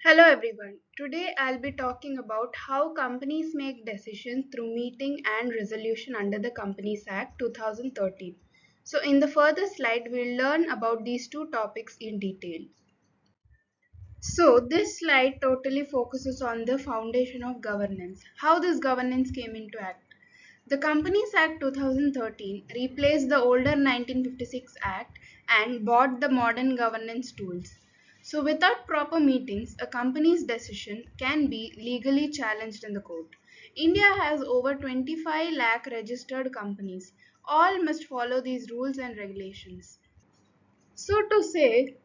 Hello everyone. Today I'll be talking about how companies make decisions through meeting and resolution under the Companies Act 2013. So in the further slide we'll learn about these two topics in detail. So this slide totally focuses on the foundation of governance, how this governance came into act. The Companies Act 2013 replaced the older 1956 Act and brought the modern governance tools. So, without proper meetings, a company's decision can be legally challenged in the court. India has over 25 lakh registered companies. All must follow these rules and regulations. So, to say,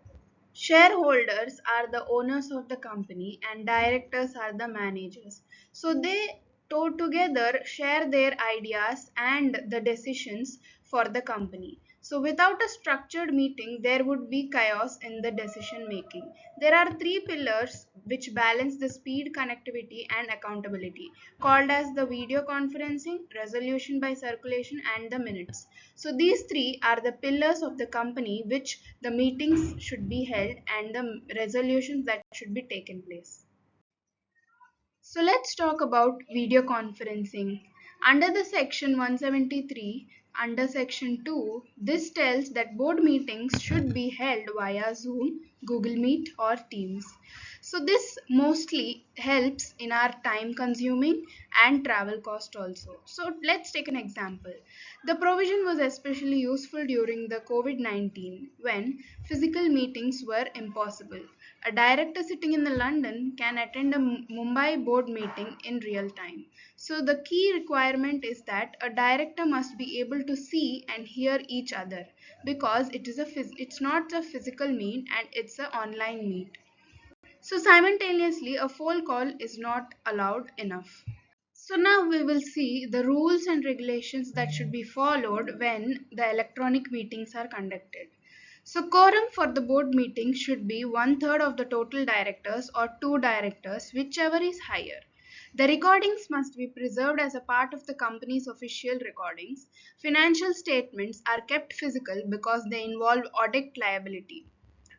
shareholders are the owners of the company and directors are the managers. So they together share their ideas and the decisions for the company. So without a structured meeting, there would be chaos in the decision making. There are three pillars which balance the speed, connectivity, and accountability, called as the video conferencing, resolution by circulation, and the minutes. So these three are the pillars of the company which the meetings should be held and the resolutions that should be taken place. So let's talk about video conferencing. Under the section 173, under section 2, this tells that board meetings should be held via Zoom, Google Meet or Teams. So this mostly helps in our time consuming and travel cost also. So let's take an example. The provision was especially useful during the COVID-19 when physical meetings were impossible. A director sitting in the London can attend a Mumbai board meeting in real time. So the key requirement is that a director must be able to see and hear each other because it's not a physical meet and it's an online meet. So simultaneously a phone call is not allowed enough. So now we will see the rules and regulations that should be followed when the electronic meetings are conducted. So quorum for the board meeting should be one third of the total directors or two directors, whichever is higher. The recordings must be preserved as a part of the company's official recordings. Financial statements are kept physical because they involve audit liability.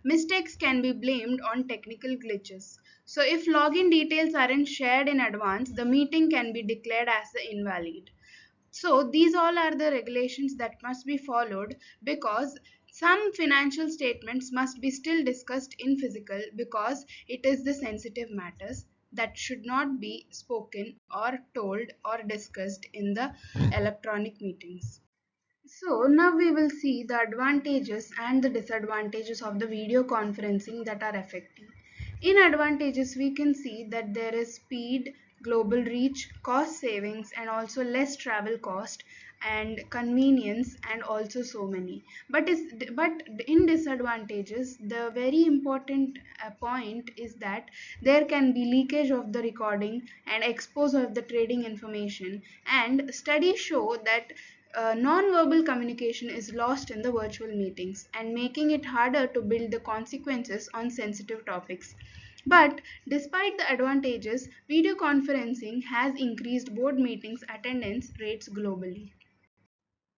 Mistakes can be blamed on technical glitches. So, if login details aren't shared in advance, the meeting can be declared as the invalid. So, these all are the regulations that must be followed because some financial statements must be still discussed in physical because it is the sensitive matters that should not be spoken or told or discussed in the electronic meetings. So now we will see the advantages and the disadvantages of the video conferencing that are effective. In advantages, we can see that there is speed, global reach, cost savings, and also less travel cost and convenience, and also so many. But in disadvantages, the very important point is that there can be leakage of the recording and expose of the trading information. And studies show that non-verbal communication is lost in the virtual meetings and making it harder to build the consequences on sensitive topics. But despite the advantages, video conferencing has increased board meetings attendance rates globally.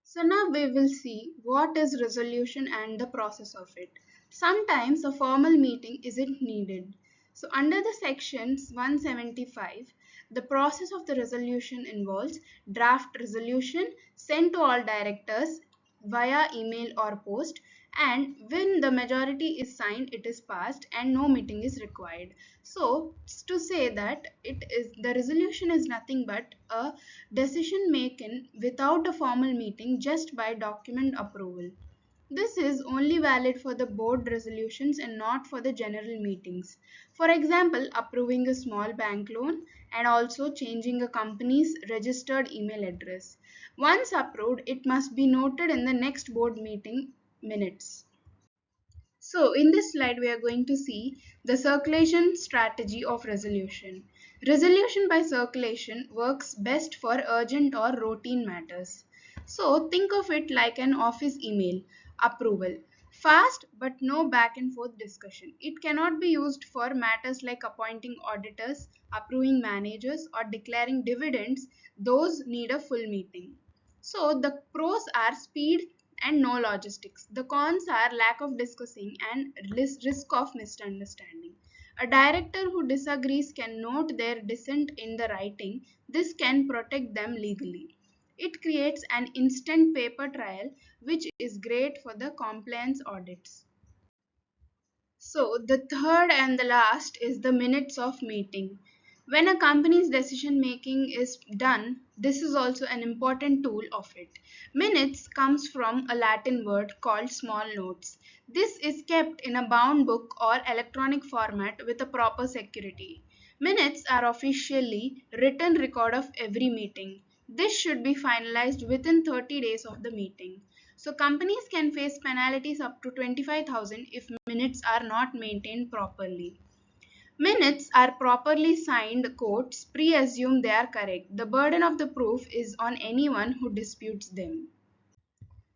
So now we will see what is resolution and the process of it. Sometimes a formal meeting isn't needed. So under the sections 175, the process of the resolution involves draft resolution sent to all directors via email or post, and when the majority is signed it is passed and no meeting is required. So to say that it is the resolution is nothing but a decision making without a formal meeting just by document approval. This is only valid for the board resolutions and not for the general meetings. For example, approving a small bank loan and also changing a company's registered email address. Once approved, it must be noted in the next board meeting minutes. So in this slide, we are going to see the circulation strategy of resolution. Resolution by circulation works best for urgent or routine matters. So think of it like an office email approval. Fast but no back and forth discussion. It cannot be used for matters like appointing auditors, approving managers, or declaring dividends. Those need a full meeting. So the pros are speed and no logistics. The cons are lack of discussing and risk of misunderstanding. A director who disagrees can note their dissent in the writing. This can protect them legally. It creates an instant paper trail, which is great for the compliance audits. So, the third and the last is the minutes of meeting. When a company's decision making is done, this is also an important tool of it. Minutes comes from a Latin word called small notes. This is kept in a bound book or electronic format with a proper security. Minutes are officially written record of every meeting. This should be finalized within 30 days of the meeting. So companies can face penalties up to 25,000 if minutes are not maintained properly. Minutes are properly signed quotes pre-assume they are correct. The burden of the proof is on anyone who disputes them.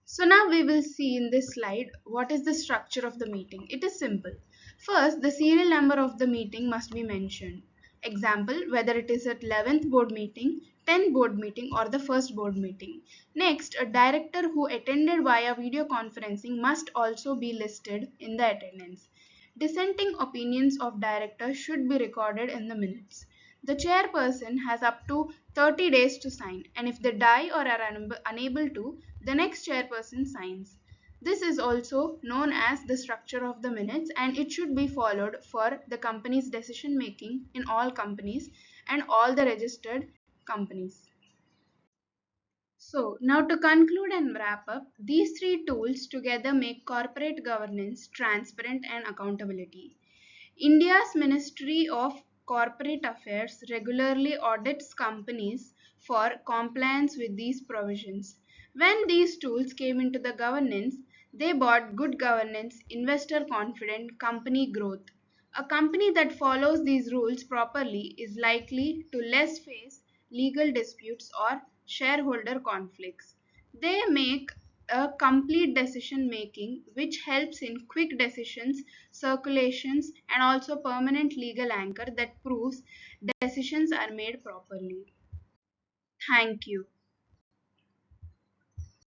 So now we will see in this slide what is the structure of the meeting. It is simple. First, the serial number of the meeting must be mentioned. Example, whether it is at 11th board meeting, 10th board meeting or the first board meeting. Next, a director who attended via video conferencing must also be listed in the attendance. Dissenting opinions of directors should be recorded in the minutes. The chairperson has up to 30 days to sign, and if they die or are unable to, the next chairperson signs. This is also known as the structure of the minutes, and it should be followed for the company's decision making in all companies and all the registered companies. So, now to conclude and wrap up, these three tools together make corporate governance transparent and accountability. India's Ministry of Corporate Affairs regularly audits companies for compliance with these provisions. When these tools came into the governance, they brought good governance, investor confident company growth. A company that follows these rules properly is likely to less face legal disputes or shareholder conflicts. They make a complete decision making which helps in quick decisions, circulations, and also permanent legal anchor that proves decisions are made properly. Thank you.